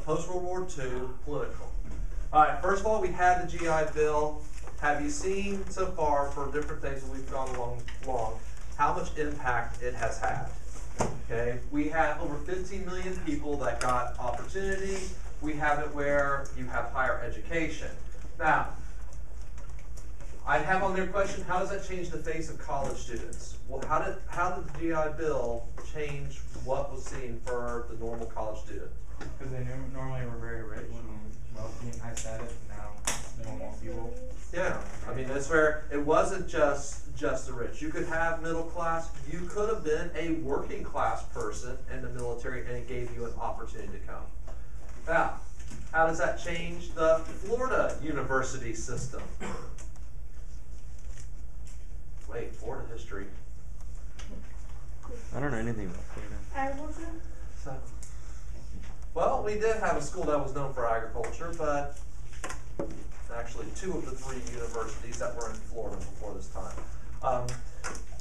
post-World War II, political. All right, first of all, we had the GI Bill. Have you seen so far, for different things that we've gone along, how much impact it has had? Okay, we have over 15 million people that got opportunity. We have it where you have higher education. Now, I have on their question, how does that change the face of college students? Well, how did the GI Bill change what was seen for the normal college student? Because they normally were very rich and wealthy and high status, and now normal people. Yeah, I mean, that's where it wasn't just the rich. You could have middle class. You could have been a working class person in the military, and it gave you an opportunity to come. Now, how does that change the Florida university system? Wait, Florida history. I don't know anything about Florida. Agriculture? So, well, we did have a school that was known for agriculture, but actually 2 of the 3 universities that were in Florida before this time.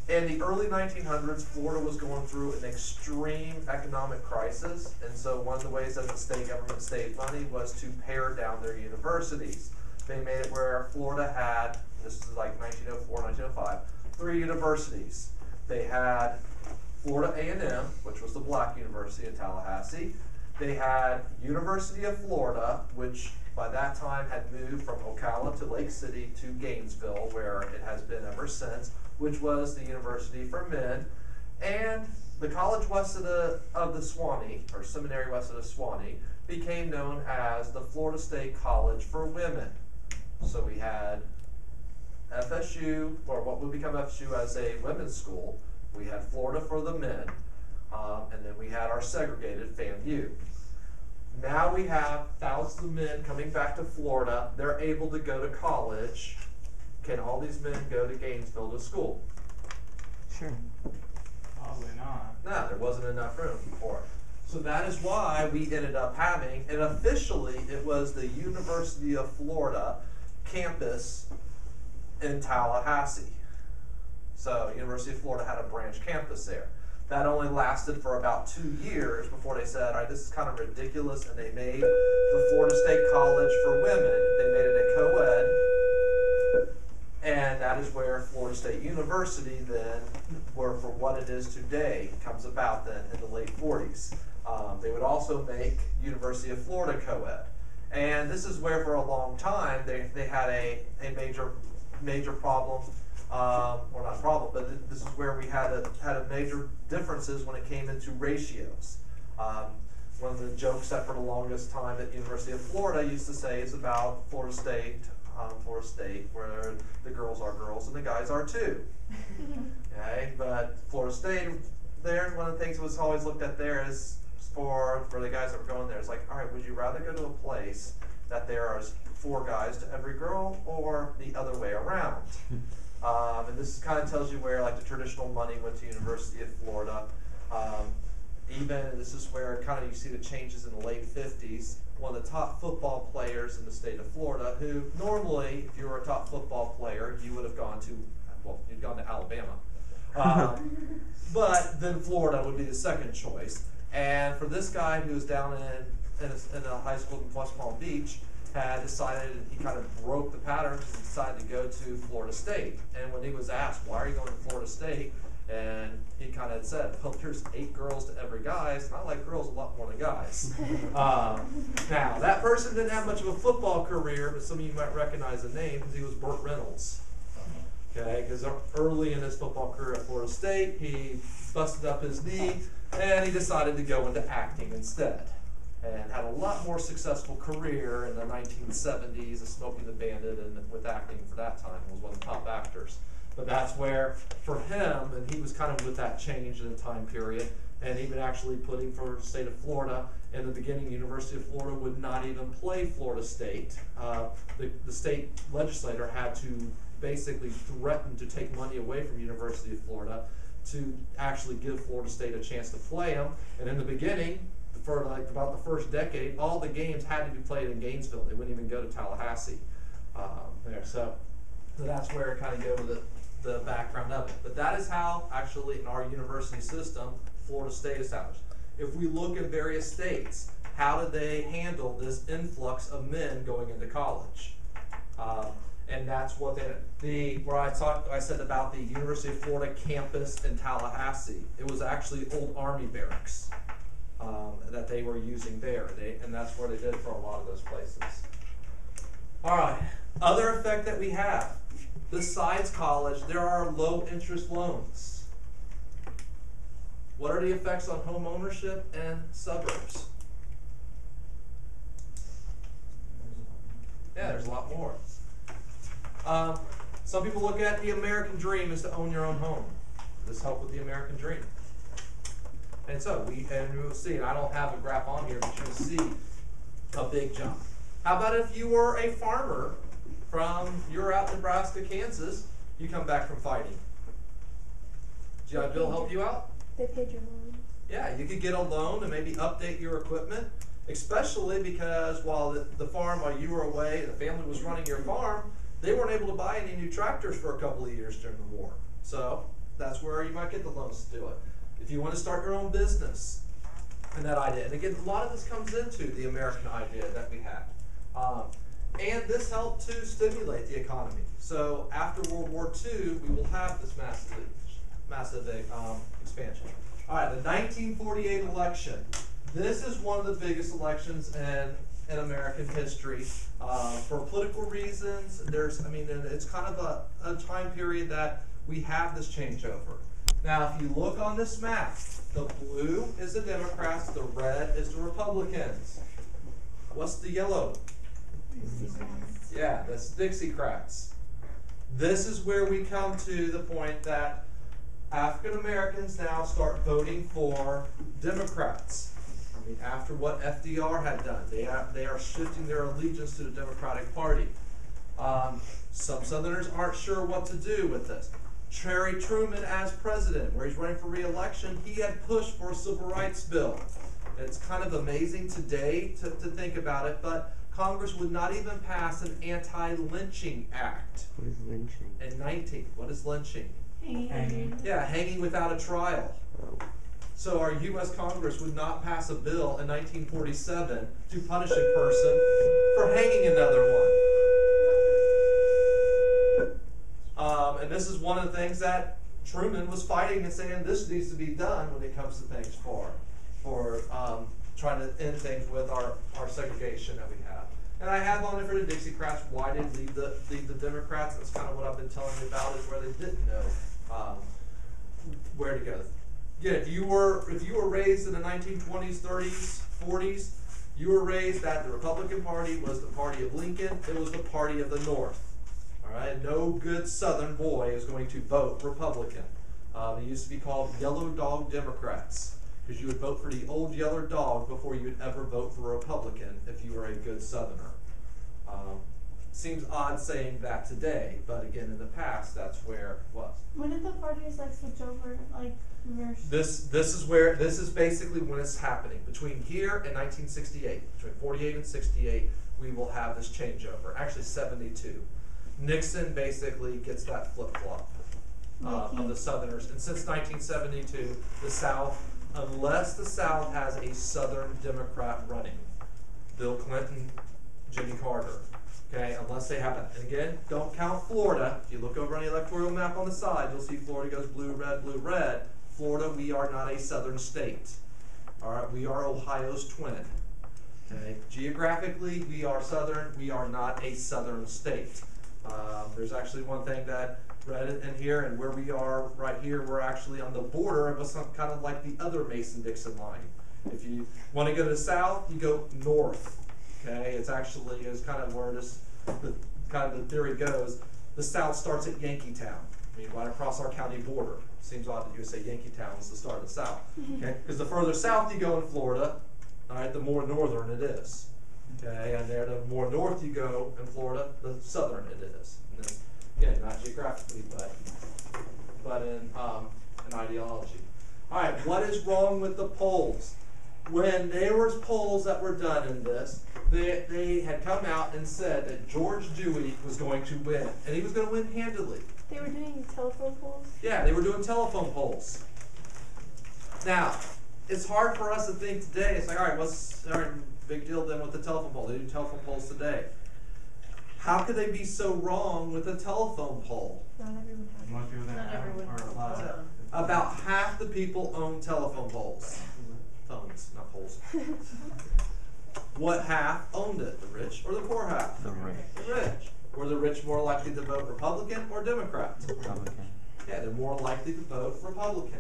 In the early 1900s, Florida was going through an extreme economic crisis, and so one of the ways that the state government saved money was to pare down their universities. They made it where Florida had, this is like 1904, 1905, 3 universities. They had Florida A&M, which was the black university in Tallahassee. They had University of Florida, which by that time had moved from Ocala to Lake City to Gainesville, where it has been ever since, which was the university for men. And the college west of the Swanee, or seminary west of the Swanee, became known as the Florida State College for Women. So we had FSU, or what would become FSU as a women's school. We had Florida for the men, and then we had our segregated FAMU. Now we have thousands of men coming back to Florida. They're able to go to college. Can all these men go to Gainesville to school? Sure. Probably not. No, there wasn't enough room for it. So that is why we ended up having, and officially it was the University of Florida campus in Tallahassee. So University of Florida had a branch campus there. That only lasted for about 2 years before they said, all right, this is kind of ridiculous, and they made the Florida State College for women, they made it a co-ed, and that is where Florida State University then, where for what it is today, comes about then in the late 40s. They would also make University of Florida co-ed. And this is where for a long time they had a major problem. Or not a problem, but this is where we had a major differences when it came into ratios. One of the jokes that for the longest time at University of Florida used to say is about Florida State, where the girls are girls and the guys are too. Okay, but Florida State, there, one of the things that was always looked at there is for the guys that were going there, it's like, all right, would you rather go to a place that there are 4 guys to every girl, or the other way around? And this kind of tells you where like the traditional money went to University of Florida. Even this is where kind of you see the changes in the late 50s. One of the top football players in the state of Florida, who normally, if you were a top football player, you would have gone to, well, you'd gone to Alabama. But then Florida would be the second choice. And for this guy who was down in a high school in West Palm Beach, had decided, and he kind of broke the pattern, and decided to go to Florida State. And when he was asked, why are you going to Florida State? And he kind of said, well, there's 8 girls to every guy, and I like girls a lot more than guys. Now, that person didn't have much of a football career, but some of you might recognize the name, because he was Burt Reynolds. Okay, because early in his football career at Florida State, he busted up his knee, and he decided to go into acting instead. And had a lot more successful career in the 1970s as Smokey the Bandit, and with acting for that time, was one of the top actors. But that's where, for him, and he was kind of with that change in the time period, and even actually putting for the state of Florida. In the beginning, the University of Florida would not even play Florida State. The state legislator had to basically threaten to take money away from University of Florida to actually give Florida State a chance to play them. And in the beginning, for like about the first decade, all the games had to be played in Gainesville. They wouldn't even go to Tallahassee there. So that's where it kind of goes with the background of it. But that is how, actually, in our university system, Florida State established. If we look at various states, how did they handle this influx of men going into college? And that's what where I said about the University of Florida campus in Tallahassee. It was actually old Army barracks that they were using there, and that's where they did for a lot of those places. All right, other effect that we have, besides college, there are low interest loans. What are the effects on home ownership and suburbs? Yeah, there's a lot more. Some people look at the American dream is to own your own home. Does this help with the American dream? And so we'll see, and I don't have a graph on here, but you'll see a big jump. How about if you were a farmer you're out in Nebraska, Kansas, you come back from fighting. Did GI Bill help you out? They paid your loan. Yeah, you could get a loan and maybe update your equipment, especially because while while you were away, the family was running your farm, they weren't able to buy any new tractors for a couple of years during the war. So that's where you might get the loans to do it. If you want to start your own business, and that idea. And again, a lot of this comes into the American idea that we have. And this helped to stimulate the economy. So after World War II, we will have this massive expansion. All right, the 1948 election. This is one of the biggest elections in American history. For political reasons, it's kind of a time period that we have this changeover. Now, if you look on this map, the blue is the Democrats, the red is the Republicans. What's the yellow? Yeah, that's Dixiecrats. This is where we come to the point that African Americans now start voting for Democrats. I mean, after what FDR had done, they are shifting their allegiance to the Democratic Party. Some Southerners aren't sure what to do with this. Harry Truman as president, where he's running for re-election, he had pushed for a civil rights bill. It's kind of amazing today to think about it, but Congress would not even pass an anti-lynching act. What is lynching? What is lynching? Hanging. Yeah, hanging without a trial. Oh. So our U.S. Congress would not pass a bill in 1947 to punish a person for hanging another one. And this is one of the things that Truman was fighting and saying this needs to be done when it comes to things for trying to end things with our segregation that we have. And I have on it for the Dixiecrats why they leave the Democrats. That's kind of what I've been telling you about, is where they didn't know where to go. Yeah, if you were raised in the 1920s, 30s, 40s, you were raised that the Republican Party was the party of Lincoln. It was the party of the North. All right, no good Southern boy is going to vote Republican. They used to be called Yellow Dog Democrats, because you would vote for the old yellow dog before you would ever vote for a Republican if you were a good Southerner. Seems odd saying that today, but again, in the past, that's where it was. When did the parties switch over, reverse? This is basically when it's happening. Between here and 1968, between 48 and 68, we will have this changeover. Actually, 72. Nixon basically gets that flip-flop of the Southerners. And since 1972, the South, unless the South has a Southern Democrat running, Bill Clinton, Jimmy Carter, okay, unless they have that. And again, don't count Florida. If you look over on the electoral map on the side, you'll see Florida goes blue, red, blue, red. Florida, we are not a Southern state. All right, we are Ohio's twin. Okay, geographically, we are Southern. We are not a Southern state. There's actually one thing that read in here, and where we are right here, we're actually on the border of some kind of like the other Mason-Dixon line. If you want to go to the south, you go north. Okay, it's actually is kind of where the theory goes. The south starts at Yankeetown. I mean, right across our county border. Seems odd that you would say Yankeetown is the start of the south. Okay, because the further south you go in Florida, all right, the more northern it is. Okay, and there, the more north you go in Florida, the southern it is. And then, again, not geographically, but in ideology. All right, what is wrong with the polls? When there was polls that were done in this, they had come out and said that George Dewey was going to win, and he was going to win handily. They were doing telephone polls? Yeah, they were doing telephone polls. Now, it's hard for us to think today. It's like, all right, big deal then with the telephone poll. They do telephone polls today. How could they be so wrong with a telephone poll? Not everyone has. Most people that Not have everyone are has allowed. telephone. About half the people own telephone poles. Phones, not poles. What half owned it? The rich or the poor half? The rich. The rich. Were the rich more likely to vote Republican or Democrat? Republican. Yeah, they're more likely to vote Republican.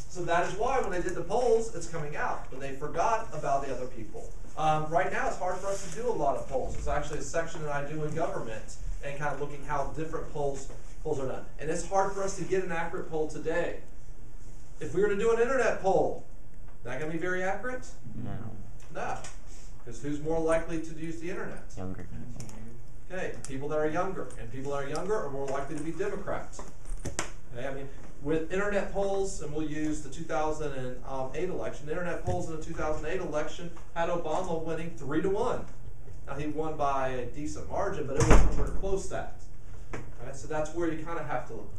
So that is why when they did the polls, it's coming out. But they forgot about the other people. Right now, it's hard for us to do a lot of polls. It's actually a section that I do in government and kind of looking how different polls are done. And it's hard for us to get an accurate poll today. If we were to do an internet poll, that going to be very accurate? No. No. Because who's more likely to use the internet? Younger. Okay, people that are younger. And people that are younger are more likely to be Democrats. Okay, I mean, with internet polls, and we'll use the 2008 election, internet polls in the 2008 election had Obama winning 3-1. Now, he won by a decent margin, but it wasn't where close that. Okay, so that's where you kind of have to look.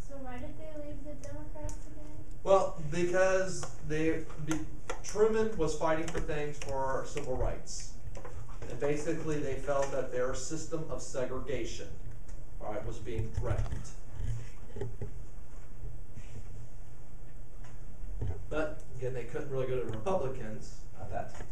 So why did they leave the Democrats again? Well, because Truman was fighting for things for civil rights. And basically, they felt that their system of segregation, all right, was being threatened. But, again, they couldn't really go to Republicans at that time.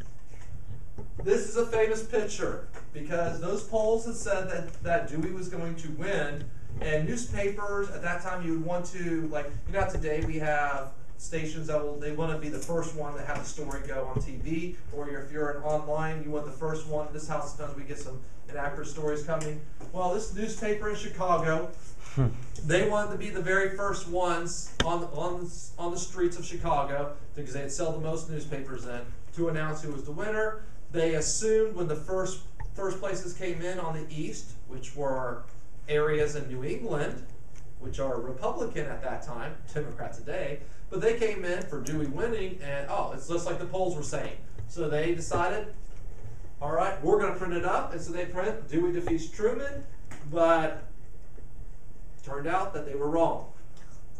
This is a famous picture because those polls had said that Dewey was going to win, and newspapers at that time, you would want to, like, you know, today we have stations that they want to be the first one that have the story go on TV, or if you're an online, you want the first one. This house, sometimes we get some inaccurate stories coming. Well, this newspaper in Chicago, they wanted to be the very first ones on the streets of Chicago, because they'd sell the most newspapers then, to announce who was the winner. They assumed when the first places came in on the east, which were areas in New England, which are Republican at that time, Democrat today, but they came in for Dewey winning, and it's just like the polls were saying. So they decided, all right, we're going to print it up, and so they print Dewey defeats Truman, but turned out that they were wrong.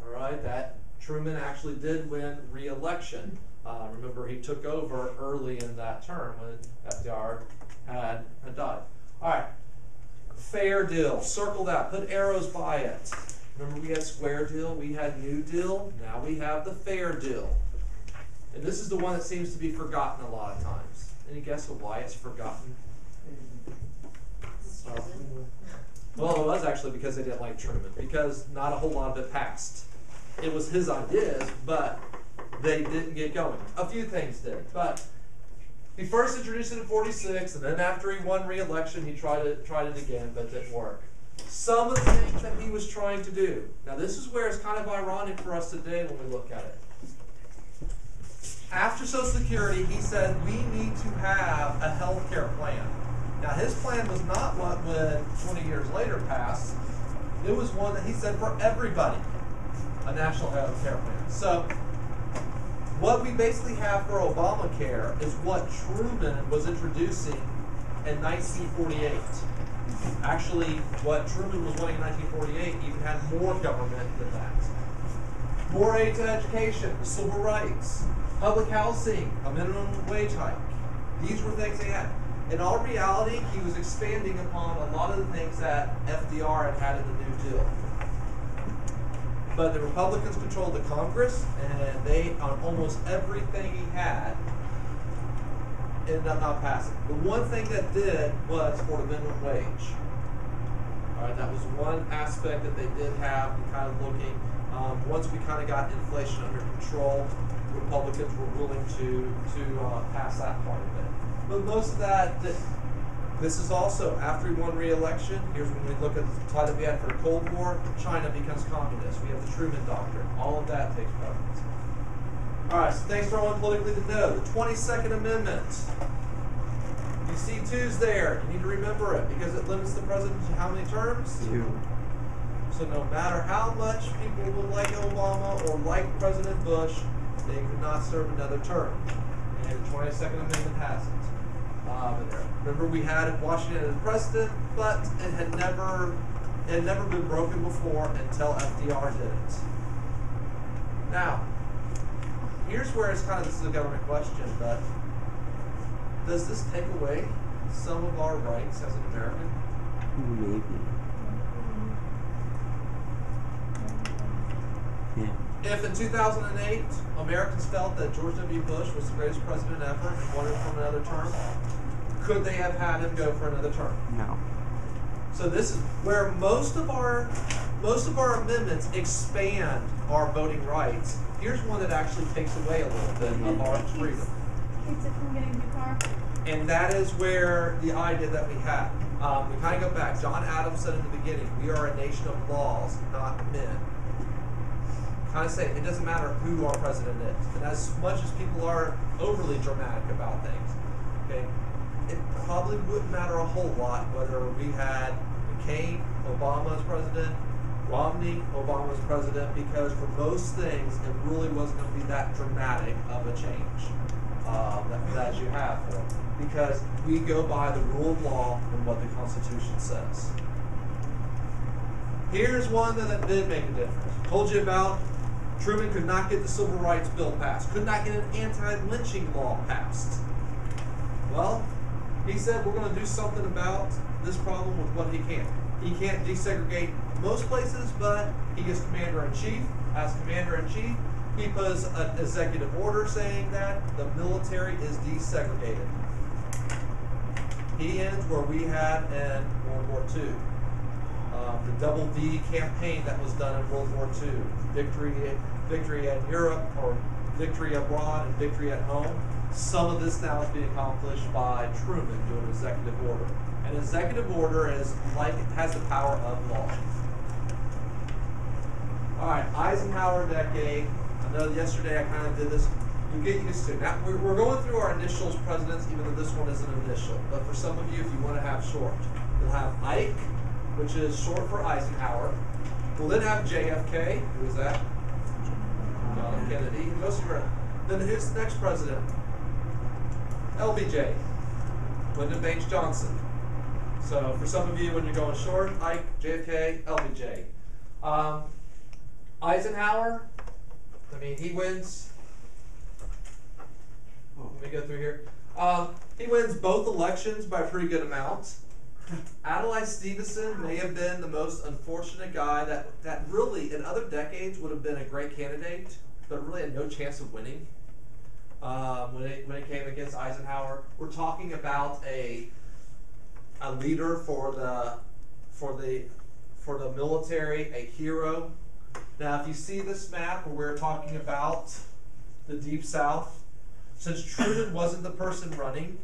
All right, that Truman actually did win re-election. Remember, he took over early in that term when FDR had died. All right, fair deal. Circle that. Put arrows by it. Remember, we had square deal, we had new deal, now we have the fair deal. And this is the one that seems to be forgotten a lot of times. Any guess of why it's forgotten? Well, it was actually because they didn't like Truman, because not a whole lot of it passed. It was his ideas, but they didn't get going. A few things did, but he first introduced it in '46, and then after he won re-election, he tried it again, but it didn't work. Some of the things that he was trying to do. Now, this is where it's kind of ironic for us today when we look at it. After Social Security, he said we need to have a health care plan. Now, his plan was not what would 20 years later pass. It was one that he said for everybody, a national health care plan. So, what we basically have for Obamacare is what Truman was introducing in 1948. Actually, what Truman was wanting in 1948 even had more government than that. More aid to education, civil rights, public housing, a minimum wage hike. These were things they had. In all reality, he was expanding upon a lot of the things that FDR had in the New Deal. But the Republicans controlled the Congress, and they, on almost everything he had, ended up not passing. The one thing that did was for the minimum wage. All right, that was one aspect that they did have, kind of looking. Once we kind of got inflation under control, Republicans were willing to pass that part of it. But most of that, this is also, after he won re-election, here's when we look at the tie that we had for the Cold War, China becomes communist. We have the Truman Doctrine. All of that takes precedence. All right, so things for everyone politically to know. The 22nd Amendment. You see twos there. You need to remember it because it limits the president to how many terms? 2. So no matter how much people will like Obama or like President Bush, they could not serve another term. And the 22nd Amendment has it. Remember, we had Washington as president, but it had never been broken before until FDR did it. Now, here's where it's kind of, this is a government question, but does this take away some of our rights as an American? Maybe. Yeah. If in 2008 Americans felt that George W. Bush was the greatest president ever and wanted for another term, could they have had him go for another term? No. So this is where most of our amendments expand our voting rights. Here's one that actually takes away a little bit of our freedom. Keeps it from getting too far. And that is where the idea that we have. We kind of go back. John Adams said in the beginning, we are a nation of laws, not men. Kind of say it doesn't matter who our president is. And as much as people are overly dramatic about things, okay, it probably wouldn't matter a whole lot whether we had McCain, Obama as president, Romney, Obama as president, because for most things, it really wasn't going to be that dramatic of a change that you have for it. Because we go by the rule of law and what the Constitution says. Here's one that did make a difference. Told you about Truman could not get the Civil Rights Bill passed, could not get an anti-lynching law passed. Well, he said we're going to do something about this problem with what he can. He can't desegregate most places, but he is commander-in-chief. As commander-in-chief, he puts an executive order saying that the military is desegregated. He ends where we had in World War II. The double V campaign that was done in World War II. Victory in Europe, or victory abroad and victory at home. Some of this now is being accomplished by Truman doing an executive order. An executive order is like it has the power of law. All right, Eisenhower decade. I know yesterday I kind of did this. You get used to it. Now we're going through our initials presidents, even though this one is an initial. But for some of you, if you want to have short, you'll have Ike, which is short for Eisenhower. We'll then have JFK. Who is that? John Kennedy. Most of you. Then who's the next president? LBJ. Lyndon Baines Johnson. So for some of you, when you're going short, Ike, JFK, LBJ. Eisenhower, I mean, he wins. Let me go through here. He wins both elections by a pretty good amount. Adlai Stevenson may have been the most unfortunate guy that really, in other decades, would have been a great candidate, but really had no chance of winning. When it came against Eisenhower, we're talking about a leader for the military, a hero. Now, if you see this map where we're talking about the Deep South, since Truman wasn't the person running,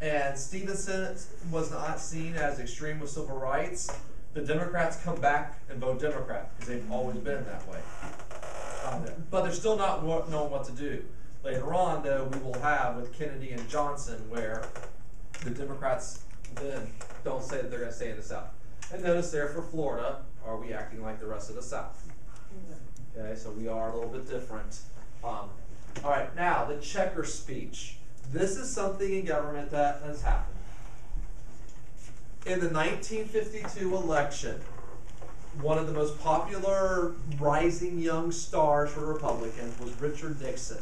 and Stevenson was not seen as extreme with civil rights, the Democrats come back and vote Democrat because they've always been that way. But they're still not knowing what to do. Later on, though, we will have with Kennedy and Johnson where the Democrats then don't say that they're going to stay in the South. And notice there for Florida, are we acting like the rest of the South? Okay, so we are a little bit different. All right, now the checker speech. This is something in government that has happened. In the 1952 election, one of the most popular rising young stars for Republicans was Richard Nixon.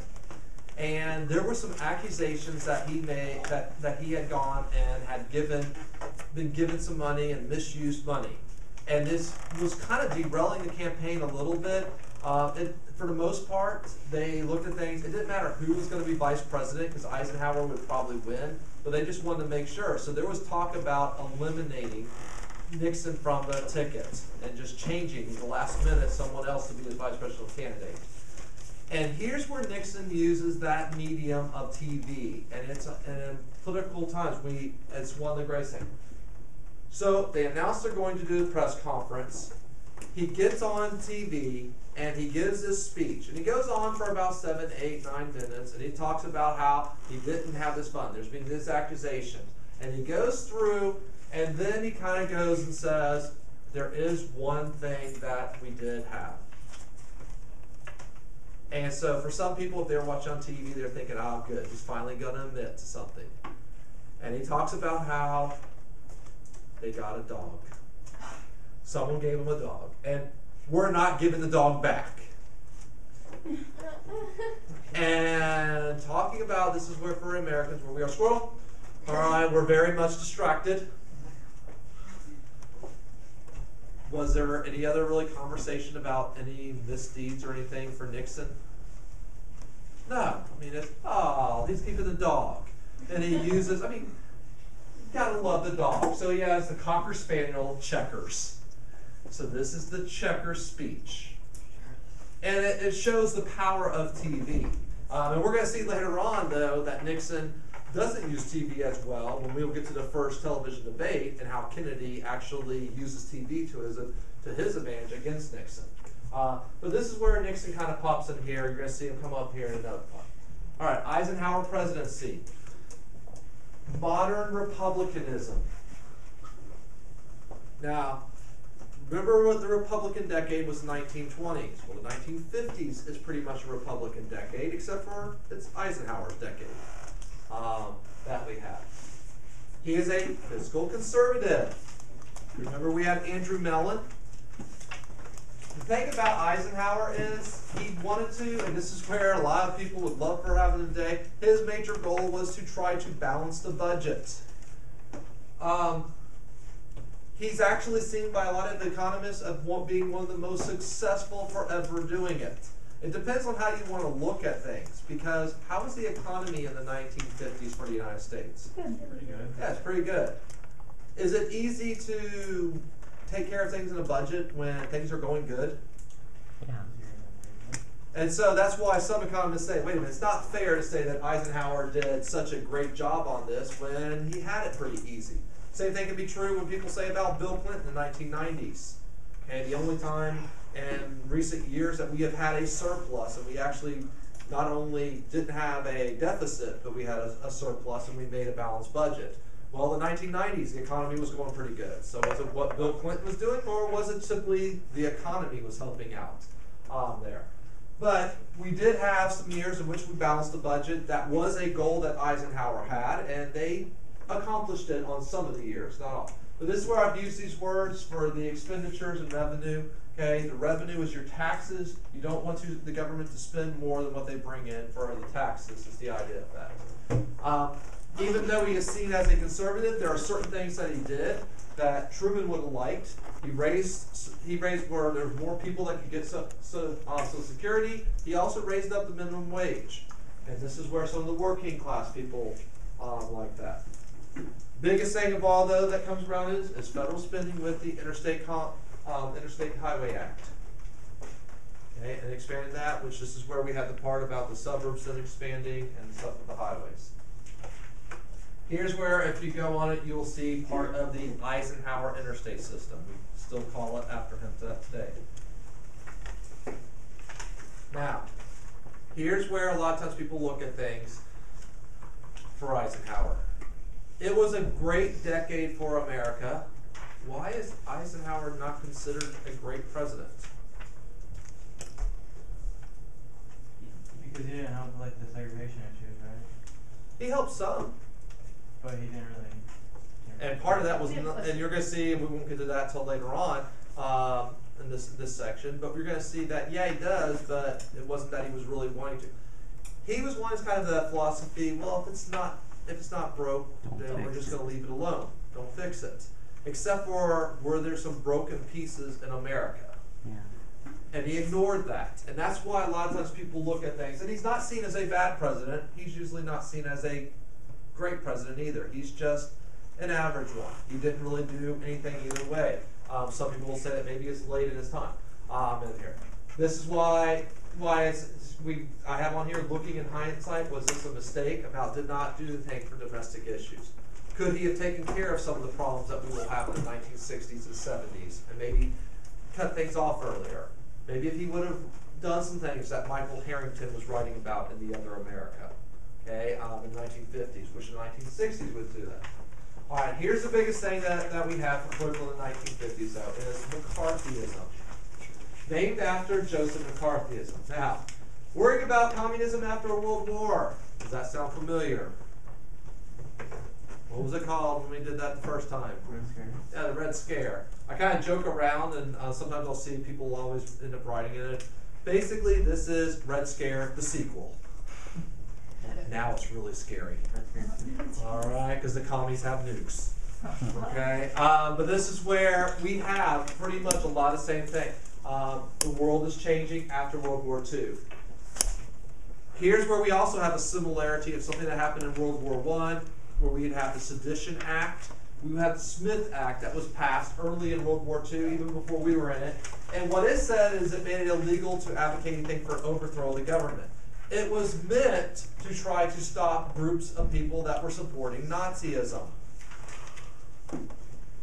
And there were some accusations that he made that he had gone and had been given some money and misused money. And this was kind of derailing the campaign a little bit. For the most part, they looked at things. It didn't matter who was going to be vice president because Eisenhower would probably win, but they just wanted to make sure. So there was talk about eliminating Nixon from the ticket and just changing at the last minute someone else to be his vice presidential candidate. And here's where Nixon uses that medium of TV, and in political times, it's one of the greatest things. So they announced they're going to do the press conference. He gets on TV and he gives this speech, and he goes on for about 7, 8, 9 minutes, and he talks about how he didn't have this fund. There's been this accusation, and he goes through, and then he kind of goes and says, there is one thing that we did have. And so for some people, if they're watching on TV, they're thinking, oh, good, he's finally going to admit to something. And he talks about how they got a dog. Someone gave him a dog. And we're not giving the dog back. And talking about, this is where for Americans, where we are squirrel. All right, we're very much distracted. Was there any other really conversation about any misdeeds or anything for Nixon? No. I mean, it's, oh, he's keeping the dog. And he uses, I mean, you gotta love the dog. So he has the Cocker Spaniel Checkers. So this is the Checkers speech. And it shows the power of TV. And we're going to see later on, though, that Nixon doesn't use TV as well when we'll get to the first television debate and how Kennedy actually uses TV to his advantage against Nixon. But this is where Nixon kind of pops in here. You're going to see him come up here in another part. All right, Eisenhower Presidency. Modern Republicanism. Now, remember what the Republican decade was the 1920s. Well, the 1950s is pretty much a Republican decade, except for it's Eisenhower's decade that we have. He is a fiscal conservative. Remember we have Andrew Mellon. The thing about Eisenhower is he wanted to, and this is where a lot of people would love for having today, his major goal was to try to balance the budget. He's actually seen by a lot of economists of being one of the most successful for ever doing it. It depends on how you want to look at things, because how was the economy in the 1950s for the United States? Good. Pretty good. Yeah, it's pretty good. Is it easy to take care of things in a budget when things are going good? Yeah. And so that's why some economists say, wait a minute, it's not fair to say that Eisenhower did such a great job on this when he had it pretty easy. Same thing can be true when people say about Bill Clinton in the 1990s. Okay, the only time in recent years that we have had a surplus, and we actually not only didn't have a deficit, but we had a surplus and we made a balanced budget. Well, the 1990s, the economy was going pretty good. So was it what Bill Clinton was doing, or was it simply the economy was helping out there? But we did have some years in which we balanced the budget. That was a goal that Eisenhower had, and they accomplished it on some of the years, not all. But this is where I've used these words for the expenditures and revenue. Okay, the revenue is your taxes. You don't want the government to spend more than what they bring in for the taxes, is the idea of that. Even though he is seen as a conservative, there are certain things that he did that Truman would have liked. He raised where there were more people that could get Social Security. He also raised up the minimum wage. And this is where some of the working class people like that. Biggest thing of all, though, that comes around is federal spending with the Interstate Highway Act. Okay, and expanding that, which this is where we have the part about the suburbs then expanding and stuff with the highways. Here's where, if you go on it, you will see part of the Eisenhower interstate system. We still call it after him today. Now, here's where a lot of times people look at things for Eisenhower. It was a great decade for America. Why is Eisenhower not considered a great president? Because he didn't help like the segregation issues, right? He helped some. But he didn't really. And part of that was, and you're going to see, and we won't get to that till later on in this section, but we're going to see that, yeah, he does, but it wasn't that he was really wanting to. He was wanting kind of that philosophy, well, if it's not broke, then we're just going to leave it alone. Don't fix it. Except for were there some broken pieces in America. Yeah. And he ignored that. And that's why a lot of times people look at things. And he's not seen as a bad president. He's usually not seen as a great president either. He's just an average one. He didn't really do anything either way. Some people will say that maybe it's late in his time in here. This is why I have on here, looking in hindsight, was this a mistake about did not do the thing for domestic issues? Could he have taken care of some of the problems that we will have in the 1960s and 70s and maybe cut things off earlier? Maybe if he would have done some things that Michael Harrington was writing about in The Other America, okay, in the 1950s, which in the 1960s would do that. All right, here's the biggest thing that we have for political in the 1950s, though, is McCarthyism. Named after Joseph McCarthyism. Now, worrying about communism after a world war. Does that sound familiar? What was it called when we did that the first time? Red Scare. Yeah, the Red Scare. I kind of joke around, and sometimes I'll see people always end up writing in it. Basically, this is Red Scare, the sequel. Now it's really scary. All right, because the commies have nukes. Okay, but this is where we have pretty much a lot of the same thing. The world is changing after World War II. Here's where we also have a similarity of something that happened in World War I, where we'd have the Sedition Act. We had the Smith Act that was passed early in World War II, even before we were in it. And what it said is it made it illegal to advocate anything for overthrow of the government. It was meant to try to stop groups of people that were supporting Nazism.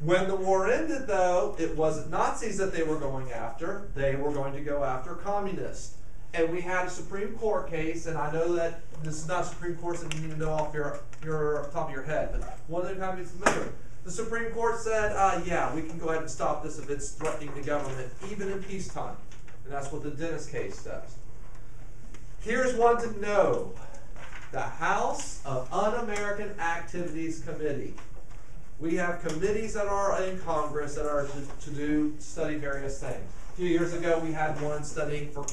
When the war ended, though, it wasn't Nazis that they were going after. They were going to go after communists. And we had a Supreme Court case, and I know that this is not Supreme Court that you need to know off your top of your head, but one of them kind of be familiar. The Supreme Court said, yeah, we can go ahead and stop this if it's threatening the government, even in peacetime. And that's what the Dennis case does. Here's one to know. The House of Un-American Activities Committee. We have committees that are in Congress that are to study various things. A few years ago, we had one studying for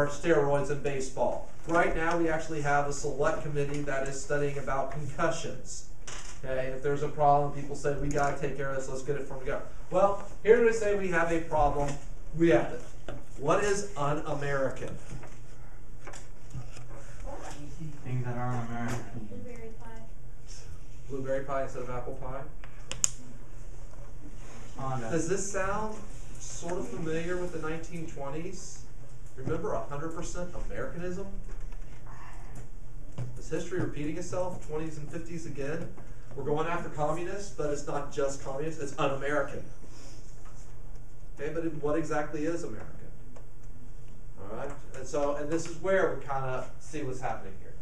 steroids in baseball. Right now, we actually have a select committee that is studying about concussions. Okay, if there's a problem, people say, we got to take care of this, let's get it from the government. Well, here we say we have a problem, we have it. What is un-American? Things that aren't American. Blueberry pie. Blueberry pie instead of apple pie? Does this sound sort of familiar with the 1920s? Remember 100% Americanism? Is history repeating itself? 20s and 50s again? We're going after communists, but it's not just communists, it's un-American. Okay, but what exactly is American? All right, and this is where we kind of see what's happening here.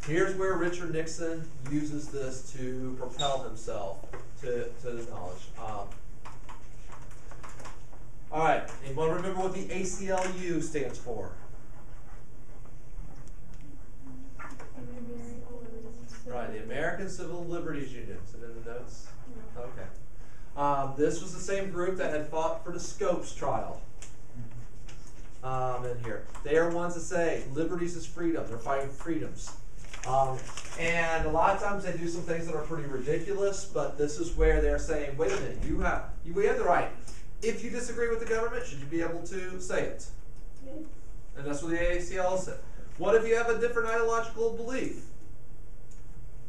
Here's where Richard Nixon uses this to propel himself to the knowledge. All right, anyone remember what the ACLU stands for? Right, the American Civil Liberties Union. Is it in the notes? Okay. This was the same group that had fought for the Scopes trial. In here. They are ones that say liberties is freedom. They're fighting freedoms. And a lot of times they do some things that are pretty ridiculous, but this is where they're saying, wait a minute, we have the right. If you disagree with the government, should you be able to say it? And that's what the AACL said. What if you have a different ideological belief?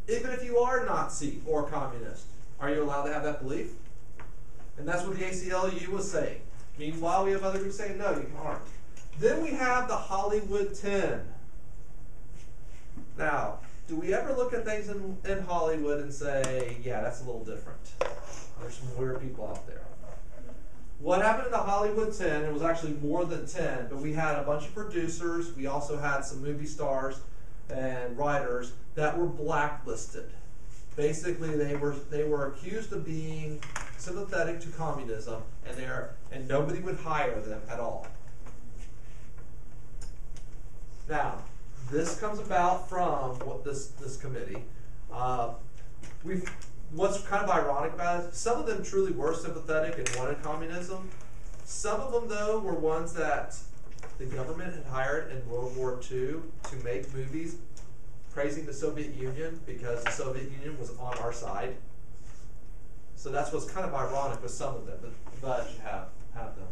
Even if you are Nazi or communist, are you allowed to have that belief? And that's what the ACLU was saying. Meanwhile, we have other groups saying, no, you can't. Then we have the Hollywood 10. Now, do we ever look at things in Hollywood and say, yeah, that's a little different? There's some weird people out there. What happened in the Hollywood 10, it was actually more than 10, but we had a bunch of producers, we also had some movie stars and writers that were blacklisted. Basically, they were accused of being sympathetic to communism, and nobody would hire them at all. Now, this comes about from what this committee. What's kind of ironic about it, some of them truly were sympathetic and wanted communism. Some of them, though, were ones that the government had hired in World War II to make movies praising the Soviet Union because the Soviet Union was on our side. So that's what's kind of ironic with some of them, but you have them.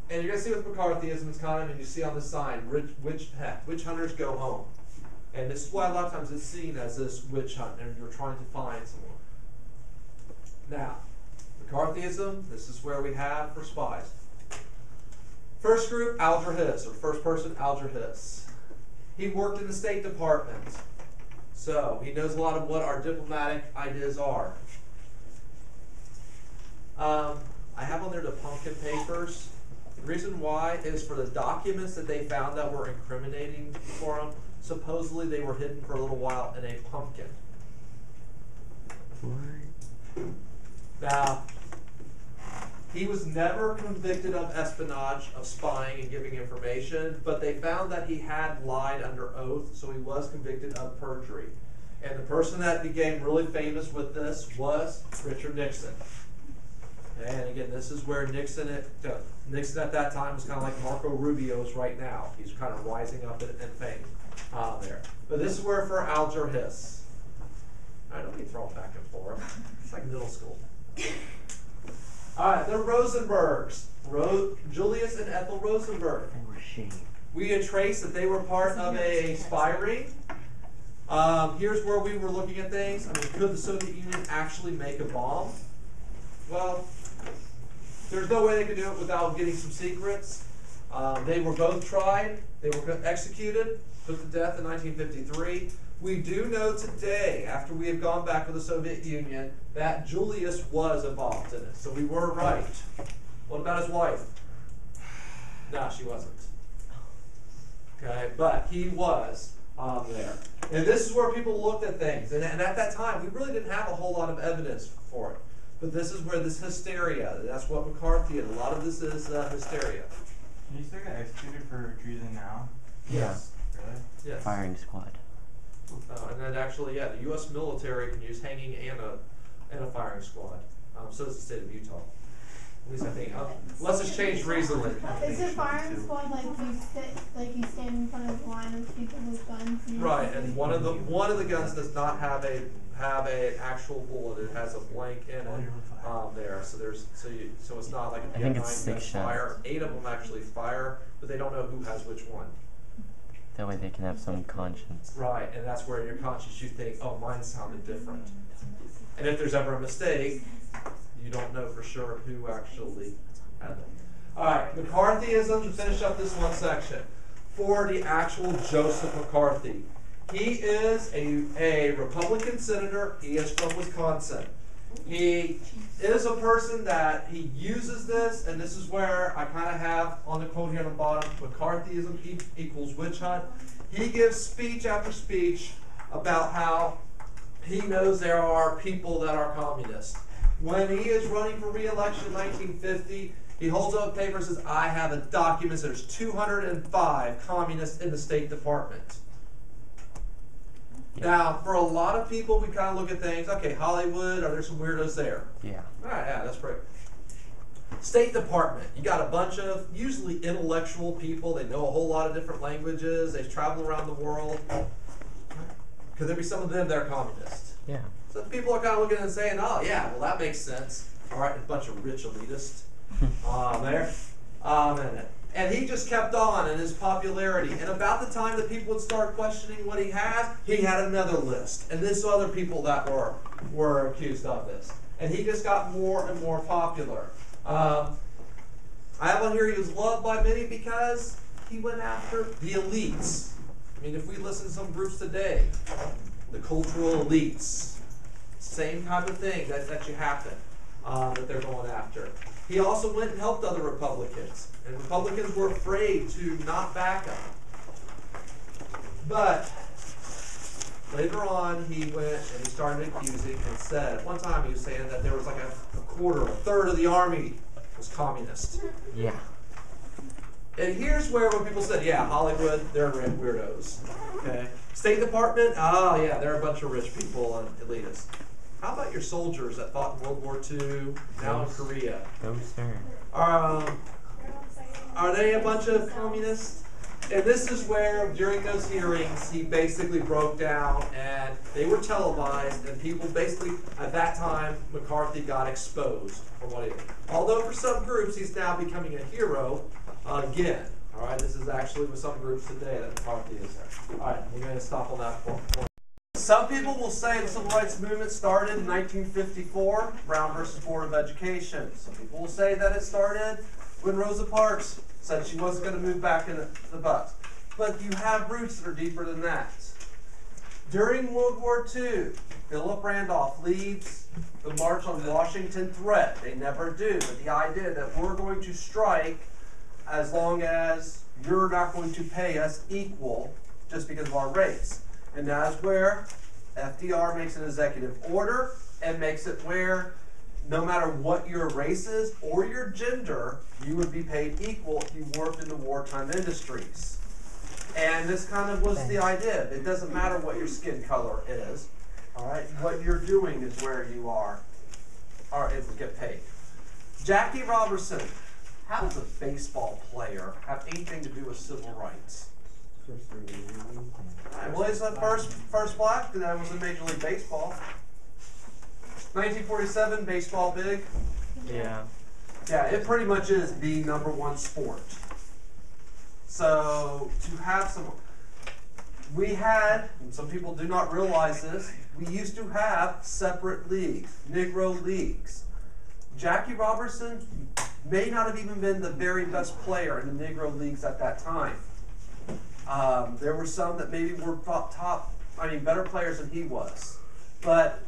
And you're going to see with McCarthyism, it's kind of, and you see on the sign, witch hunters go home. And this is why a lot of times it's seen as this witch hunt, and you're trying to find someone. Now, McCarthyism, this is where we have for spies. First group, Alger Hiss, or first person, Alger Hiss. He worked in the State Department, so he knows a lot of what our diplomatic ideas are. I have on there the pumpkin papers. The reason why is for the documents that they found that were incriminating for them. Supposedly they were hidden for a little while in a pumpkin. What? Now, he was never convicted of espionage, of spying and giving information, but they found that he had lied under oath, so he was convicted of perjury. And the person that became really famous with this was Richard Nixon. Okay, and again, this is where Nixon at that time was kind of like Marco Rubio is right now. He's kind of rising up in fame there. But this is where for Alger Hiss. All right, don't be thrown back and forth. It's like middle school. All right, the Rosenbergs. Julius and Ethel Rosenberg. We had traced that they were part of a spy ring. Here's where we were looking at things. I mean, could the Soviet Union actually make a bomb? Well, there's no way they could do it without getting some secrets. They were both tried. They were executed, put to death in 1953. We do know today, after we have gone back with the Soviet Union, that Julius was involved in it. So we were right. What about his wife? No, she wasn't. Okay, but he was there. And this is where people looked at things. And at that time, we really didn't have a whole lot of evidence for it. But this is where this hysteria, that's what McCarthy and a lot of this is hysteria. Can you still get executed for treason now? Yes. Really? Yes. Firing squad. And then actually, yeah, the U.S. military can use hanging and a firing squad. So does the state of Utah. At least I think. Unless it's changed recently. Is it firing squad like you stand in front of a line of people with guns? And Right, and one of the guns does not have an actual bullet. It has a blank in it there. So it's not like a I think it's 6 fire. shots. 8 of them actually fire, but they don't know who has which one. That way they can have some conscience. Right, and that's where in your conscience you think, oh, mine sounded different. And if there's ever a mistake, you don't know for sure who actually had them. All right, McCarthyism, to finish up this one section. For the actual Joseph McCarthy. He is a Republican senator. He is from Wisconsin. He is a person that he uses this, and this is where I kind of have on the quote here on the bottom, McCarthyism equals witch hunt. He gives speech after speech about how he knows there are people that are communists. When he is running for re-election in 1950, he holds up a paper and says, I have a document, there's 205 communists in the State Department. Yeah. Now, for a lot of people, we kind of look at things, okay, Hollywood, are there some weirdos there? Yeah. All right, yeah, that's great. State Department, you got a bunch of usually intellectual people. They know a whole lot of different languages. They've traveled around the world. Could there be some of them that are communists? Yeah. So people are kind of looking and saying, oh, yeah, well, that makes sense. All right, a bunch of rich elitists there. And he just kept on in his popularity. And about the time that people would start questioning what he had another list. And this other people that were accused of this. And he just got more and more popular. I have on here, he was loved by many because he went after the elites. I mean, if we listen to some groups today, the cultural elites, same kind of thing that you happen that they're going after. He also went and helped other Republicans, and Republicans were afraid to not back him. But later on, he went and he started accusing and said, at one time he was saying that there was like a quarter, a third of the army was communist. Yeah. And here's where when people said, yeah, Hollywood, they're weirdos. Okay. State Department, oh yeah, they're a bunch of rich people and elitists. How about your soldiers that fought in World War II, now in Korea? Those sir. Are they a bunch of communists? And this is where, during those hearings, he basically broke down, and they were televised, and people basically, at that time, McCarthy got exposed for what he did. Although for some groups, he's now becoming a hero again. All right, this is actually with some groups today that McCarthy is there. All right, we're going to stop on that point. Some people will say the civil rights movement started in 1954, Brown versus Board of Education. Some people will say that it started when Rosa Parks said she wasn't going to move back in the bus. But you have roots that are deeper than that. During World War II, Philip Randolph leads the March on Washington threat. They never do, but the idea that we're going to strike as long as you're not going to pay us equal just because of our race. And that is where FDR makes an executive order and makes it where no matter what your race is or your gender, you would be paid equal if you worked in the wartime industries. And this kind of was the idea. It doesn't matter what your skin color is. All right, what you're doing is where you are able to get paid. Jackie Robinson, how does a baseball player have anything to do with civil rights? Well, he's the first black that was in Major League Baseball. 1947, baseball big. Yeah. Yeah, it pretty much is the #1 sport. So to have we had, and some people do not realize this, we used to have separate leagues, Negro leagues. Jackie Robinson may not have even been the very best player in the Negro leagues at that time. There were some that maybe were better players than he was. But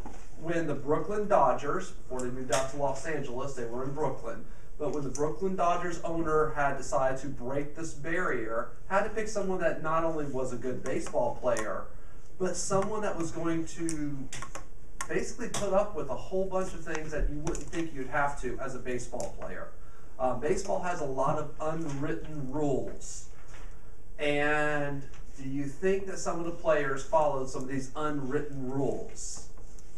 when the Brooklyn Dodgers, before they moved out to Los Angeles, they were in Brooklyn. But when the Brooklyn Dodgers owner had decided to break this barrier, had to pick someone that not only was a good baseball player, but someone that was going to basically put up with a whole bunch of things that you wouldn't think you'd have to as a baseball player. Baseball has a lot of unwritten rules. And do you think that some of the players followed some of these unwritten rules?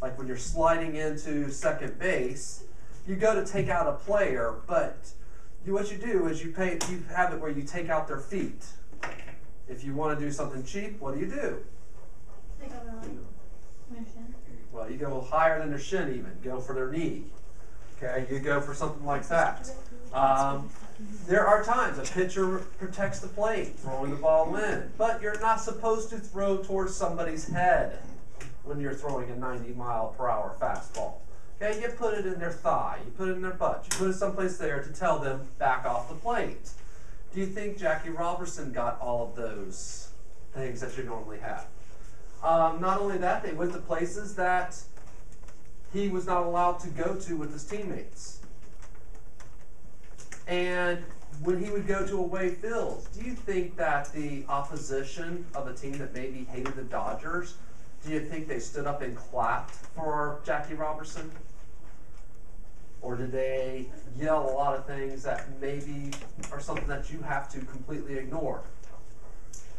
Like when you're sliding into second base, you go to take out a player, but what you do is you have it where you take out their feet. If you want to do something cheap, what do you do? Take over their shin. Well, you go higher than their shin even. Go for their knee. Okay, you go for something like that. There are times a pitcher protects the plate, throwing the ball in, but you're not supposed to throw towards somebody's head when you're throwing a 90-mile-per-hour fastball. Okay, you put it in their thigh, you put it in their butt, you put it someplace there to tell them back off the plate. Do you think Jackie Robinson got all of those things that you normally have? Not only that, they went to places that he was not allowed to go to with his teammates. And when he would go to away fields, do you think that the opposition of a team that maybe hated the Dodgers, do you think they stood up and clapped for Jackie Robinson? Or did they yell a lot of things that maybe are something that you have to completely ignore?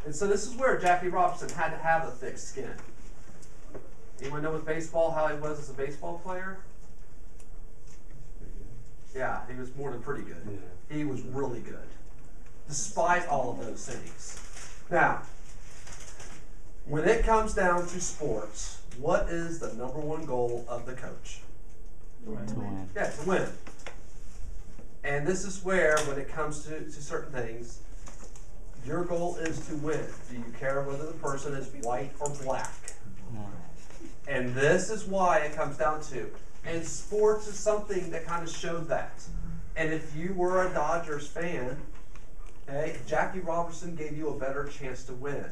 And so this is where Jackie Robinson had to have a thick skin. Anyone know with baseball how he was as a baseball player? Yeah, he was more than pretty good. Yeah. He was really good, despite all of those things. Now, when it comes down to sports, what is the #1 goal of the coach? To win. Yeah, to win. And this is where, when it comes to certain things, your goal is to win. Do you care whether the person is white or black? No. And this is why it comes down to. And sports is something that kind of showed that. And if you were a Dodgers fan, okay, Jackie Robinson gave you a better chance to win.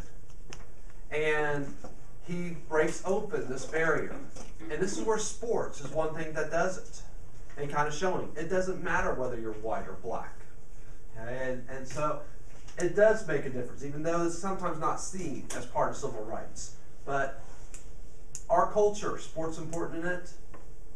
And he breaks open this barrier. And this is where sports is one thing that does it. And kind of showing, it doesn't matter whether you're white or black. Okay? And so it does make a difference, even though it's sometimes not seen as part of civil rights. But our culture, sports important in it.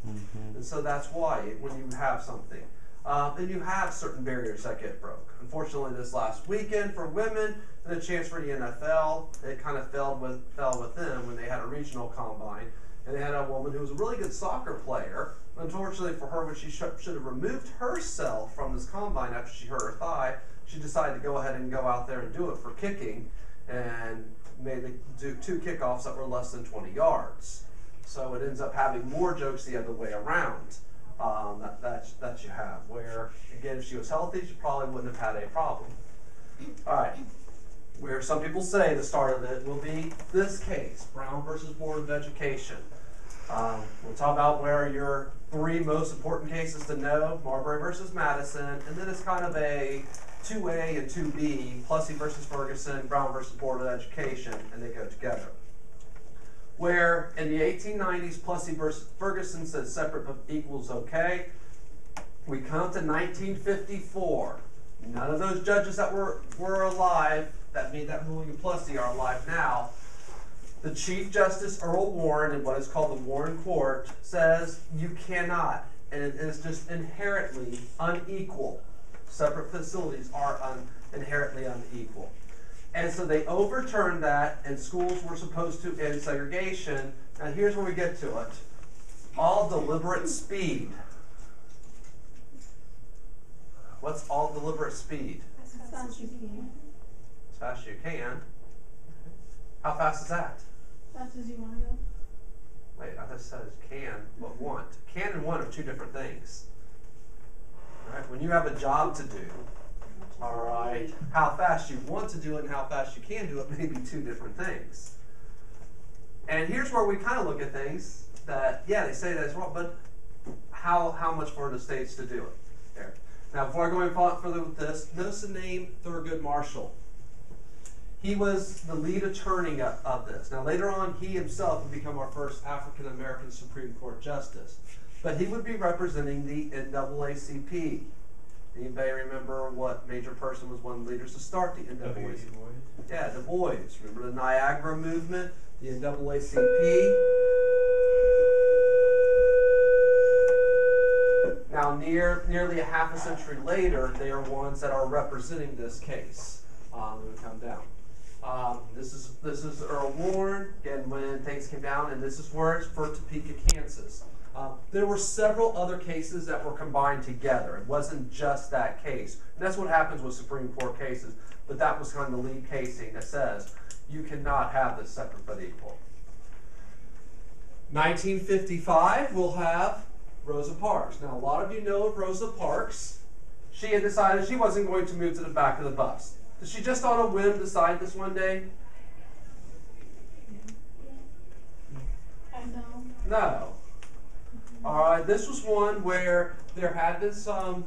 Mm-hmm. And so that's why when you have something, and you have certain barriers that get broke. Unfortunately, this last weekend for women and a chance for the NFL, it kind of fell with them when they had a regional combine, and they had a woman who was a really good soccer player. Unfortunately for her, when she should have removed herself from this combine after she hurt her thigh, she decided to go ahead and go out there and do it for kicking, and made do 2 kickoffs that were less than 20 yards. So it ends up having more jokes the other way around that you have, where, again, if she was healthy, she probably wouldn't have had a problem. All right, where some people say the start of it will be this case, Brown versus Board of Education. We'll talk about where your 3 most important cases to know, Marbury versus Madison, and then it's kind of a 2A and 2B, Plessy versus Ferguson, Brown versus Board of Education, and they go together. Where in the 1890s, Plessy versus Ferguson said separate but equals okay. We come to 1954. None of those judges that were alive that made that ruling in Plessy are alive now. The Chief Justice Earl Warren, in what is called the Warren Court, says you cannot, and it is just inherently unequal. Separate facilities are inherently unequal. And so they overturned that, and schools were supposed to end segregation. Now here's where we get to it. All deliberate speed. What's all deliberate speed? As fast as you can. As fast as you can. How fast is that? Fast as you want to go. Wait, I just said can, but want. Can and want are two different things. All right, when you have a job to do, all right, how fast you want to do it and how fast you can do it may be two different things. And here's where we kind of look at things that, yeah, they say that it's wrong, but how much for the states to do it? There. Now, before I go any further with this, notice the name Thurgood Marshall. He was the lead attorney of this. Now, later on, he himself would become our first African-American Supreme Court Justice. But he would be representing the NAACP. Anybody remember what major person was one of the leaders to start the NAACP? Yeah, Du Bois. Remember the Niagara movement, the NAACP? Now, nearly a half a century later, they are ones that are representing this case. Let me come down. This is Earl Warren, again, when things came down, and this is where it's for Topeka, Kansas. There were several other cases that were combined together. It wasn't just that case. And that's what happens with Supreme Court cases. But that was kind of the lead casing that says you cannot have this separate but equal. 1955, we'll have Rosa Parks. Now, a lot of you know of Rosa Parks. She had decided she wasn't going to move to the back of the bus. Did she just on a whim decide this one day? No. All right, this was one where there had been some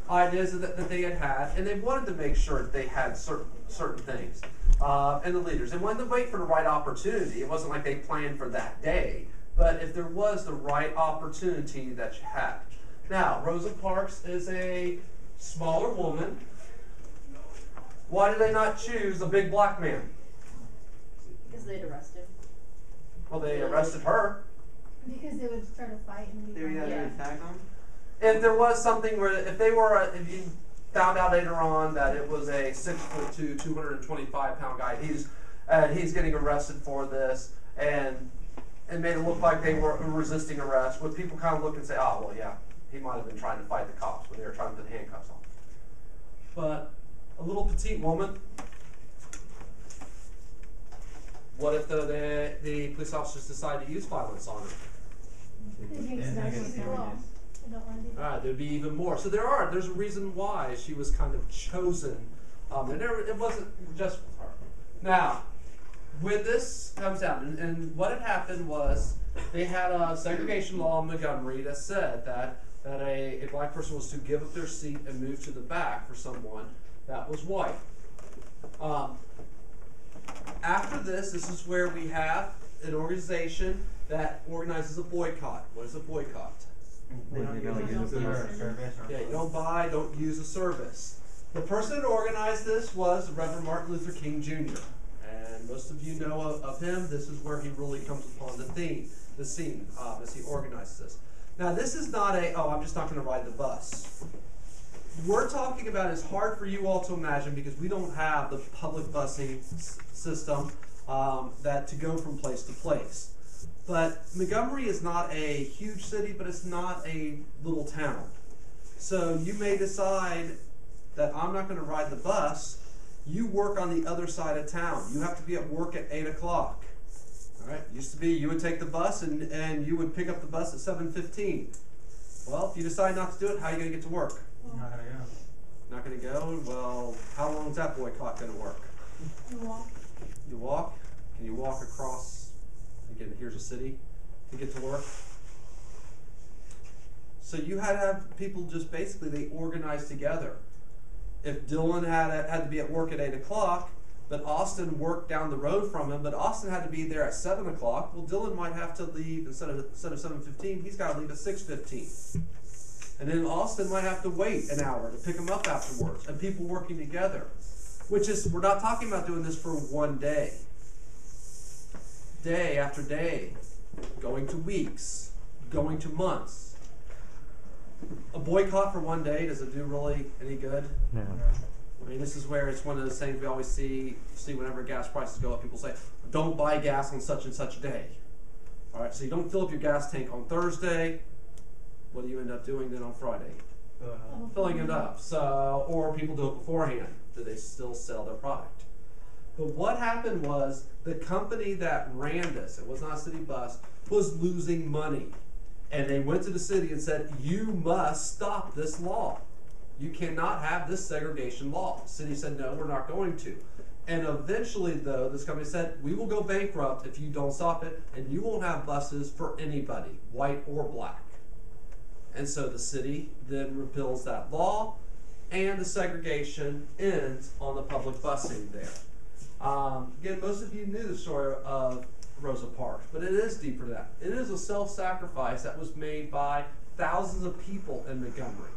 ideas that they had, and they wanted to make sure that they had certain things. And the leaders, they wanted to wait for the right opportunity. It wasn't like they planned for that day, but if there was the right opportunity that you had. Now, Rosa Parks is a smaller woman. Why did they not choose a big black man? Because they'd arrested. Well, they arrested her. Because they would start a fight and be Yeah. attack on? If there was something where, if you found out later on that it was a 6'2", 225-pound guy, he's getting arrested for this, and it made it look like they were resisting arrest, would people kind of look and say, oh, well, yeah, he might have been trying to fight the cops when they were trying to put the handcuffs on. But a little petite woman, what if the police officers decide to use violence on her? There'd be even more. So there's a reason why she was kind of chosen. It wasn't just for her. Now, when this comes down, and what had happened was they had a segregation law in Montgomery that said that a black person was to give up their seat and move to the back for someone that was white. After this is where we have an organization that organizes a boycott. What is a boycott? They don't use a service. Yeah, you don't use a service. The person that organized this was the Reverend Martin Luther King Jr. And most of you know of him. This is where he really comes upon the scene as he organizes this. Now, this is not I'm just not going to ride the bus. We're talking about, it's hard for you all to imagine because we don't have the public busing system that to go from place to place. But Montgomery is not a huge city, but it's not a little town. So you may decide that I'm not going to ride the bus. You work on the other side of town. You have to be at work at 8 o'clock. All right? Used to be you would take the bus and you would pick up the bus at 7:15. Well, if you decide not to do it, how are you going to get to work? Not gonna go. Not going to go? Well, how long is that boycott going to work? You walk. You walk? Can you walk across, again, here's a city, to get to work? So you had to have people just basically, they organized together. If Dylan had to be at work at 8 o'clock, but Austin worked down the road from him, but Austin had to be there at 7 o'clock, well, Dylan might have to leave, instead of 7:15, he's got to leave at 6:15. And then Austin might have to wait an hour to pick him up afterwards, and people working together. Which is, we're not talking about doing this for one day. Day after day, going to weeks, going to months. A boycott for one day, does it do really any good? No. I mean, this is where it's one of those things we always see whenever gas prices go up. People say, don't buy gas on such and such a day. All right, so you don't fill up your gas tank on Thursday. What do you end up doing then on Friday? filling it up. So, or people do it beforehand. Do they still sell their product? But what happened was the company that ran this, it was not a city bus, was losing money. And they went to the city and said, you must stop this law. You cannot have this segregation law. The city said, no, we're not going to. And eventually, though, this company said, we will go bankrupt if you don't stop it, and you won't have buses for anybody, white or black. And so the city then repeals that law, and the segregation ends on the public busing there. Again, most of you knew the story of Rosa Parks, but it is deeper than that. It is a self-sacrifice that was made by thousands of people in Montgomery.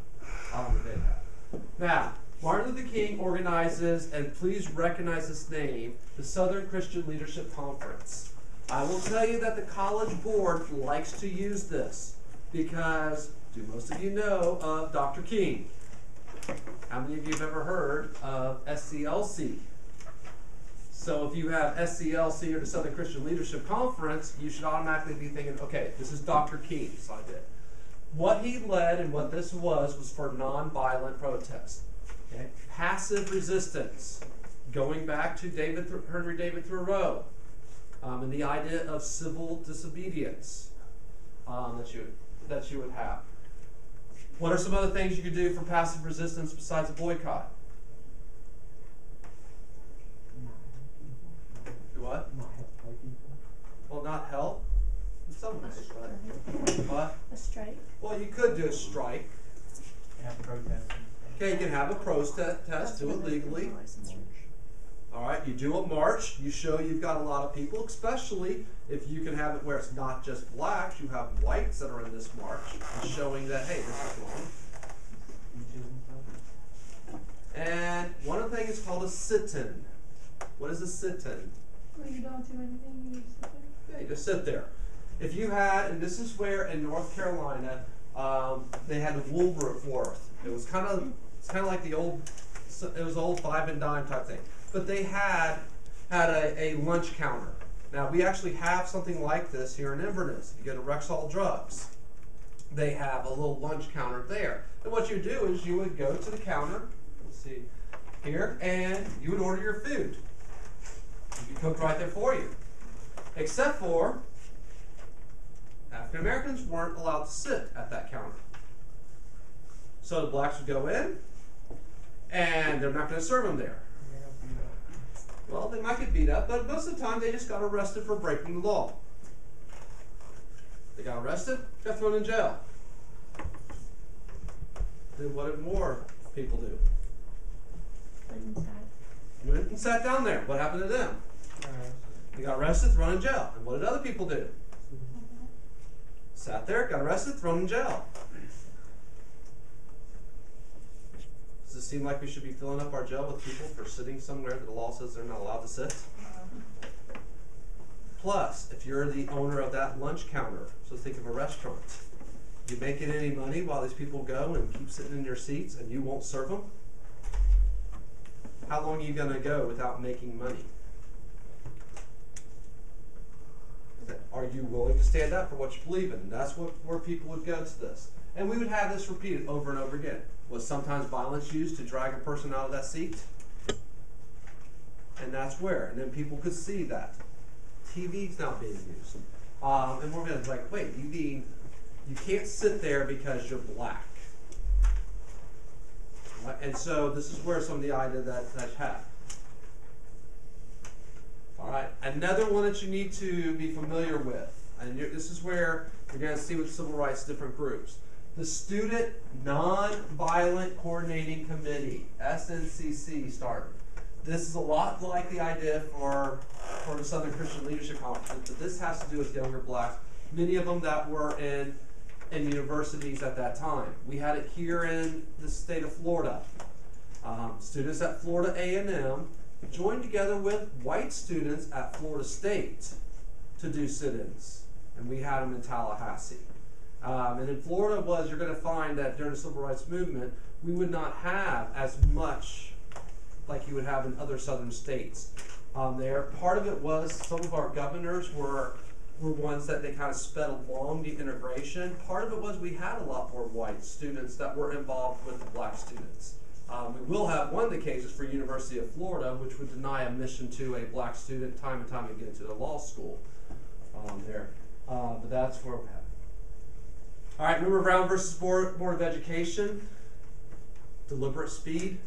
Now, Martin Luther King organizes, and please recognize this name, the Southern Christian Leadership Conference. I will tell you that the College Board likes to use this because, do most of you know of Dr. King? How many of you have ever heard of SCLC? So if you have SCLC or the Southern Christian Leadership Conference, you should automatically be thinking, okay, this is Dr. King's idea. What he led and what this was for nonviolent protest. Okay? Passive resistance, going back to Henry David Thoreau, and the idea of civil disobedience that you would have. What are some other things you could do for passive resistance besides a boycott? Do what? Not help white people. Well, not help in some ways, but what? A strike. Well, you could do a strike. Have protests. Okay, you can have a protest, do it legally. All right, you do a march. You show you've got a lot of people, especially if you can have it where it's not just blacks. You have whites that are in this march, and showing that, hey, this is wrong. And one of the things is called a Sittin. What is a Sittin? Well, you don't do anything, you just sit there. Yeah, you just sit there. If you had, and this is where in North Carolina, they had the Woolworth. It was kind of like the old, it was old 5 and dime type thing. But they had a lunch counter. Now we actually have something like this here in Inverness. If you go to Rexall Drugs, they have a little lunch counter there. And what you do is you would go to the counter, let's see, here, and you would order your food. It'd be cooked right there for you. Except for African Americans weren't allowed to sit at that counter. So the blacks would go in, and they're not going to serve them there. Well, they might get beat up, but most of the time they just got arrested for breaking the law. They got arrested, got thrown in jail. Then what did more people do? Went and sat down there. What happened to them? They got arrested, thrown in jail. And what did other people do? Sat there, got arrested, thrown in jail. Does it seem like we should be filling up our jail with people for sitting somewhere that the law says they're not allowed to sit? Plus, if you're the owner of that lunch counter, so think of a restaurant, you making any money while these people go and keep sitting in your seats and you won't serve them? How long are you going to go without making money? Are you willing to stand up for what you believe in? And that's where people would go to this. And we would have this repeated over and over again. Was sometimes violence used to drag a person out of that seat? And that's where. And then people could see that. TV's now being used. And we're going to be like, wait, you can't sit there because you're black. Right? And so this is where some of the idea that you have. All right, another one that you need to be familiar with, and this is where you're going to see with civil rights different groups. The Student Nonviolent Coordinating Committee, SNCC, started. This is a lot like the idea for the Southern Christian Leadership Conference, but this has to do with younger blacks, many of them that were in universities at that time. We had it here in the state of Florida. Students at Florida A&M joined together with white students at Florida State to do sit-ins, and we had them in Tallahassee. And in Florida you're going to find that during the civil rights movement, we would not have as much like you would have in other southern states there. Part of it was some of our governors were were ones that they kind of sped along the integration. Part of it was we had a lot more white students that were involved with the black students. We will have one of the cases for University of Florida, which would deny admission to a black student time and time again to the law school there. But that's where we're at. All right, remember Brown versus Board of Education? Deliberate speed.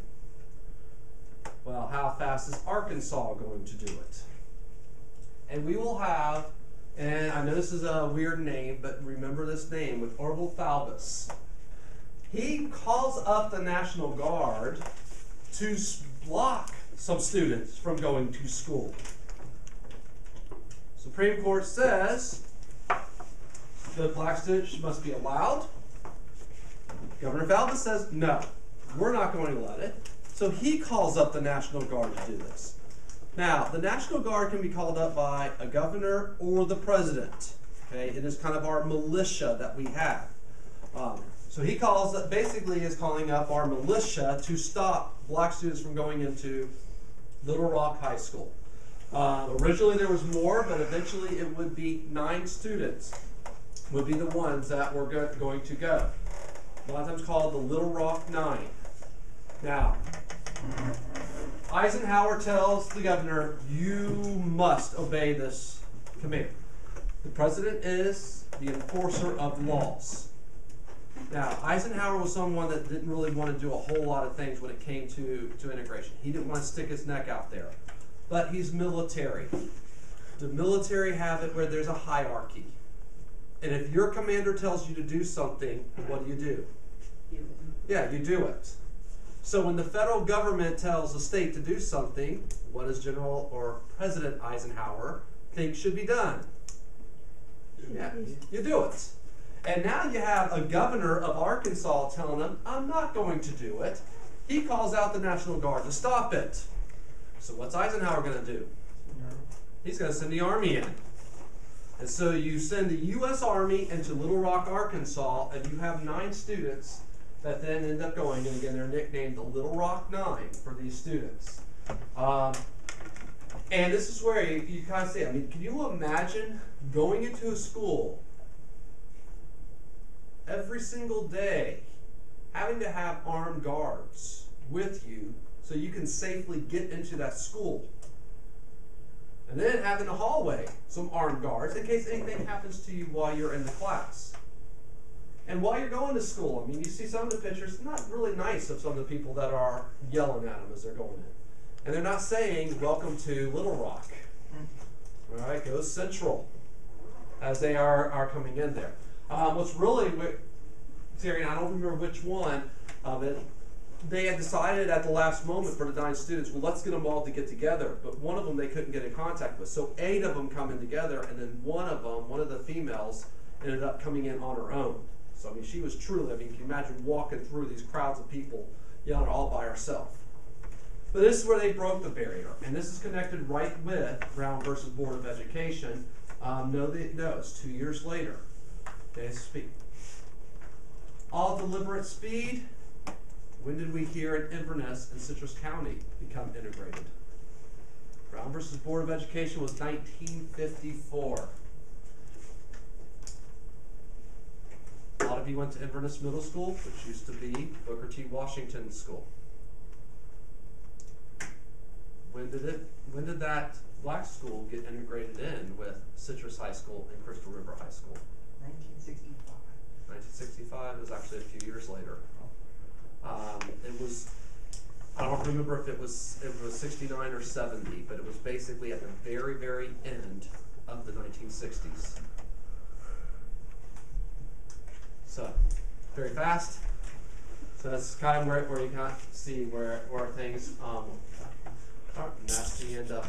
Well, how fast is Arkansas going to do it? And we will have, and I know this is a weird name, but remember this name with Orville Falbus. He calls up the National Guard to block some students from going to school. Supreme Court says the black students must be allowed. Governor Falbus says, no, we're not going to let it. So he calls up the National Guard to do this. Now, the National Guard can be called up by a governor or the president. Okay, it is kind of our militia that we have. So he basically is calling up our militia to stop black students from going into Little Rock High School. Originally there was more, but eventually it would be 9 students would be the ones that were going to go. A lot of times called the Little Rock 9. Now, Eisenhower tells the governor, you must obey this command. The president is the enforcer of laws. Now, Eisenhower was someone that didn't really want to do a whole lot of things when it came to integration. He didn't want to stick his neck out there. But he's military. The military have it where there's a hierarchy. And if your commander tells you to do something, what do? Yeah, you do it. So when the federal government tells a state to do something, what does General or President Eisenhower think should be done? Yeah, you do it. And now you have a governor of Arkansas telling them, I'm not going to do it. He calls out the National Guard to stop it. So what's Eisenhower going to do? He's going to send the Army in. And so you send the U.S. Army into Little Rock, Arkansas, and you have 9 students that then end up going, and again, they're nicknamed the Little Rock 9 for these students. And this is where you kind of say, I mean, can you imagine going into a school every single day, having to have armed guards with you so you can safely get into that school? And then having a hallway, some armed guards, in case anything happens to you while you're in the class. And while you're going to school, I mean, you see some of the pictures, not really nice of some of the people that are yelling at them as they're going in. And they're not saying, welcome to Little Rock. All right, go Central, as they are coming in there. What's really, Terry, I don't remember which one of it, they had decided at the last moment for the 9 students, well, let's get them all to get together. But one of them they couldn't get in contact with. So 8 of them come in together, and then one of the females, ended up coming in on her own. So, I mean, she was truly, I mean, can you imagine walking through these crowds of people yelling all by herself? But this is where they broke the barrier. And this is connected right with Brown versus Board of Education. No, it's 2 years later. Okay, speed. All deliberate speed. When did we hear in Inverness and Citrus County become integrated? Brown versus Board of Education was 1954. A lot of you went to Inverness Middle School, which used to be Booker T. Washington School. When did that black school get integrated in with Citrus High School and Crystal River High School? 1965. 1965 was actually a few years later. It was, I don't remember if it was 69 or 70, but it was basically at the very, very end of the 1960s. So, very fast. So that's kind of where you can see where things, and that's the end of